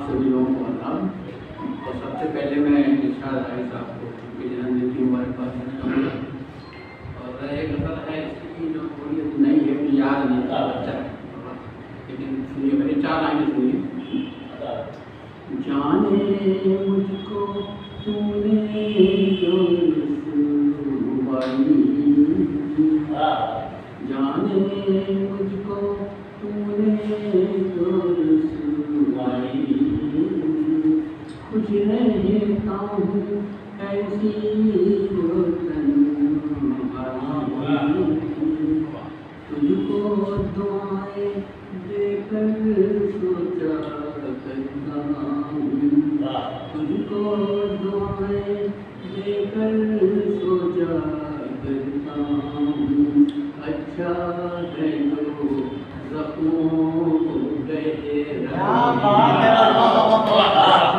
सभी लोगों को आदाब। और सबसे पहले मैं इरशाद राय साहब को उनके जन्मदिन की मुबारकबाद देना चाहूँगा। और एक गज़ल है इसकी जो थोड़ी नई है, मुझे याद नहीं था बच्चा है, लेकिन सुनिए मेरी 4 लाइनें सुनिए। जाने मुझको तूने जो रुसवाई, जाने मुझको तूने जो रुसवाई, खुश रहता हूँ ऐसी जो तन्हाई, तुझको दुआएं देकर सोचा करता हूँ, तुझको दुआएं देकर सोचा करता हूँ, अच्छा है जो ज़ख्मों